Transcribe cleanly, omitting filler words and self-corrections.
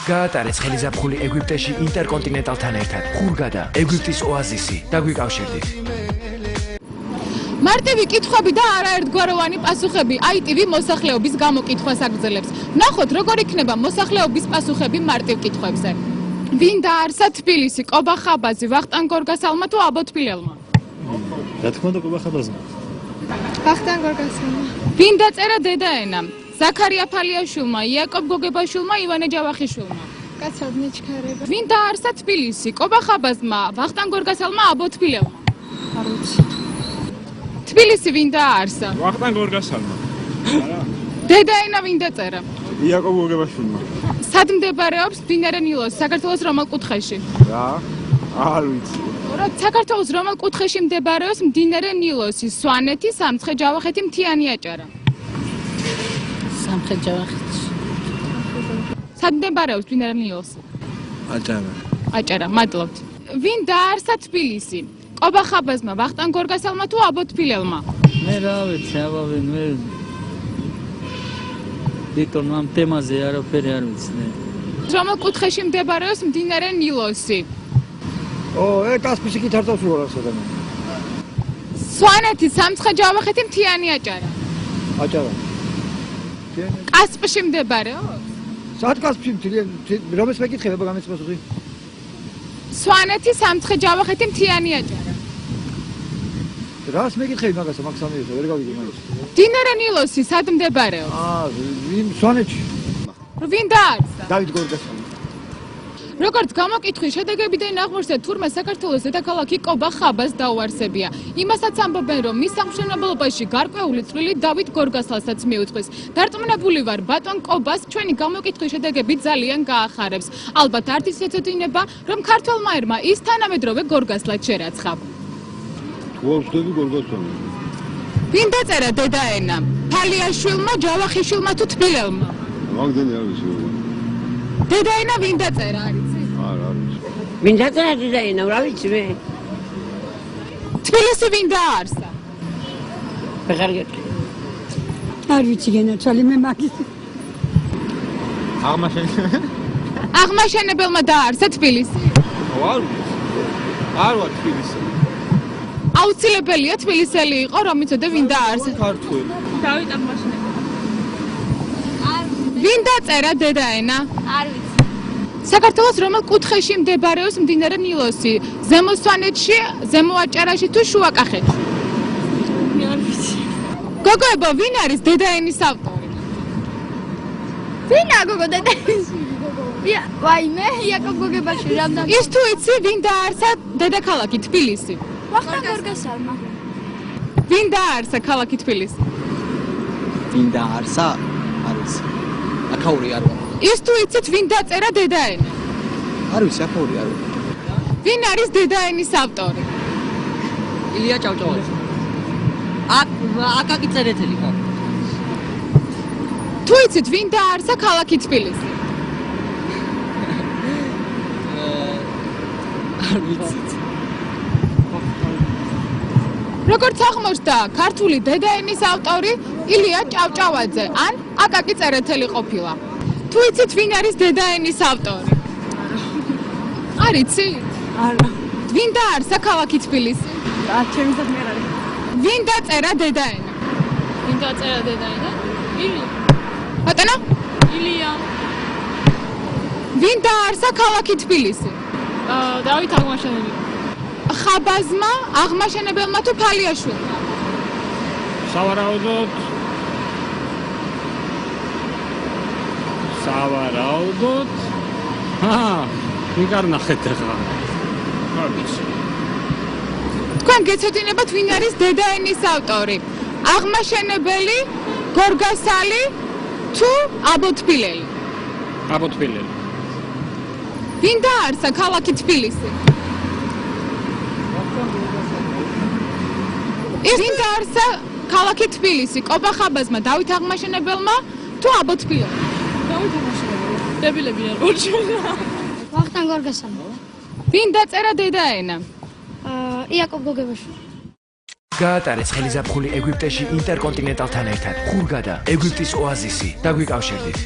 გაატარეს ხელიზაფხული ეგვიპტეში ინტერკონტინენტალთან ერთად. ხურგადა ეგვიპტის ოაზისი. დაგვიკავშირდით. მარტივი კითხვები და არაერთგვაროვანი პასუხები ITV მოსახლეობის გამოკითხვას აგრძელებს. ნახოთ, როგორ იქნება მოსახლეობის პასუხები მარტივ კითხვებზე. ვინ დაარსა თბილისი, კობა ხაბაზი, ვახტანგ გორგასალმა თუ აბო თბილელმა? რა თქმა უნდა, კობა ხაბაზმა. ვახტანგ გორგასალმა. ვინ დაწერა დედაენა? ზაქარია ფალიაშვილმა, იაკობ გოგებაშვილმა, ივანე ჯავახიშვილმა. კაცადნე ჩქარება. ვინ დაარსა თბილისი, კობა ხაბაზმა, ვახტანგ გორგასალმა, აბო თბილელმა? არ ვიცი. თბილისი ვინ დაარსა? ვახტანგ გორგასალმა. არა. დედაენა ვინ დაწერა? იაკობ გოგებაშვილმა. სად მდებარეობს მდინარე ნილოსი, საქართველოს რომელ კუთხეში? რა? არ ვიცი. საქართველოს რომელ კუთხეში მდებარეობს მდინარე ნილოსი, სვანეთი, სამცხე-ჯავახეთი, მთიანი აჭარა? სამცხე-ჯავახეთში. სად მდებარეობს მდინარე ნილოსი? აჭარა. აჭარა, მადლობთ. ვინ დაარსა თბილისი? კობა ხაბაზმა, ვახტანგ გორგასალმა თუ აბო თბილელმა? მე რა ვიცი, აბა მე ვიქტორ ამ თემაზე არაფერი არ ვიცი. რომელ კუთხეში მდებარეობს მდინარე ნილოსი? კასპიში კი თარტავს უყურავს ადამიანი. სვანეთი, სამცხე-ჯავახეთი, მთიანი აჭარა? აჭარა. კასპში მდებარეობს? სად კასპში რომელს მეკითხება გამეც პასუხი? სვანეთი, სამცხე-ჯავახეთი, მთიანი აჭარა? რას მეკითხები მაგასა, მაგ სამიერთო, ვერ გავიგე მაგას. მდინარე ნილოსი სად მდებარეობს? ვინ სვანეთში? ვინ დაარსა? დავით გორგასალმა. როგორც გამოკითხვის შედეგებიდან აღმოჩნდა, თურმე საქართველოს დედაქალაქი კობა ხაბას დაუარსებია. იმასაც ამბობენ, რომ მის სამშენებლობაში გარკვეული წვლილი დავით გორგასალსაც მიუძღვის. დარწმუნებული ვარ, ბატონ კობას ჩვენი გამოკითხვის შედეგები ძალიან გაახარებს. ალბათ არც ისეც ედინება, რომ ქართველმა ერმა ის თანამედროვე გორგასლად შერაცხა. თუ არ ვწდები გორგასალმა. ვინ დაწერა დედაენა? ფალიაშვილმა, ჯავახიშვილმა თუ თბილელმა? მაგდენი არ ვიცი. დედაენა ვინ დაწერა, არ იცი? არ ვიცი. ვინ დაწერა დედაენა, რა ვიცი მე? თბილისი ვინ დაარსა? ბეღარგეთი. არ ვიცი გენაცვალე მე მაგის. აღმაშენებელმა დაარსა თბილისი? არ ვიცი. არ ვარ თბილისი. აუცილებელია თბილისელი იყო, რომ იცოდე ვინ დაარსა? ქართველი. დავით აღმაშენებელი. ვინ დაწერა დედაენა? არ ვიცი. საქართველოს რომელ კუთხეში მდებარეობს მდინარე ნილოსი? ზემო სვანეთში, ზემო აჭარაში თუ შუა კახეთში? არ ვიცი. გოგოებო, ვინ არის დედაენის ავტორი? ვინა გოგო დედაენის? ვაიმე, იაკობ გოგებაშვილი რამდენი? ის თუ იცი, ვინ დაარსა დედაქალაქი თბილისი? ვახტანგ გორგასალმა. ვინ დაარსა ქალაქი თბილისი? ვინ დაარსა? არ ვიცი. აკაური არ ვარ. ის თუ იცით, ვინ დაწერა დედაენა? არ ვიცი, აკაური არ ვარ. ვინ არის დედაენის ავტორი? ილია ჭავჭავაძე. აკაკი წერეთელი ხო? თუ იცით, ვინ დაარსა ქალაქი თბილისი? არ ვიცი. როგორც აღმოჩნდა, ქართული დედაენის ავტორი ილია ჭავჭავაძე ან აკაკი წერეთელი ყოფილა. თუ იცით, ვინ არის დედაენის ავტორი? არ იცი? არა. ვინ დაარსა ქალაქი თბილისი? ჩემისად მე არ არის. ვინ დაწერა დედაენა? ვინ დაწერა დედაენა? ილია. ბატონო? ილია. ვინ დაარსა ქალაქი თბილისი? დავით აღმაშენებელი. ხაბაზმა, აღმაშენებელმა თუ ფალიაშვილმა? სავარაუდოდ ვინ არ ნახეთ ახლა? არ ვიცი. თქვენ გეცოდინებათ, ვინ არის დედაენის ავტორი? აღმაშენებელი, გორგასალი თუ აბო თბილელი? აბო თბილელი. ვინ დაარსა ქალაქი თბილისი? ვინ დაარსა ქალაქი თბილისი? კობა ხაბაზმა, დავით აღმაშენებელმა თუ აბო თბილელმა? დავით აღმაშენებელი. დებილები არ მორჩა. ვახტანგ გორგასალმა. ვინ დაწერა დედაენა? იაკობ გოგებაშვილი. გაატარეს ხელიზაფხული ეგვიპტეში ინტერკონტინენტალთან ერთად. ხურგადა ეგვიპტის ოაზისი. დაგვიკავშირდით.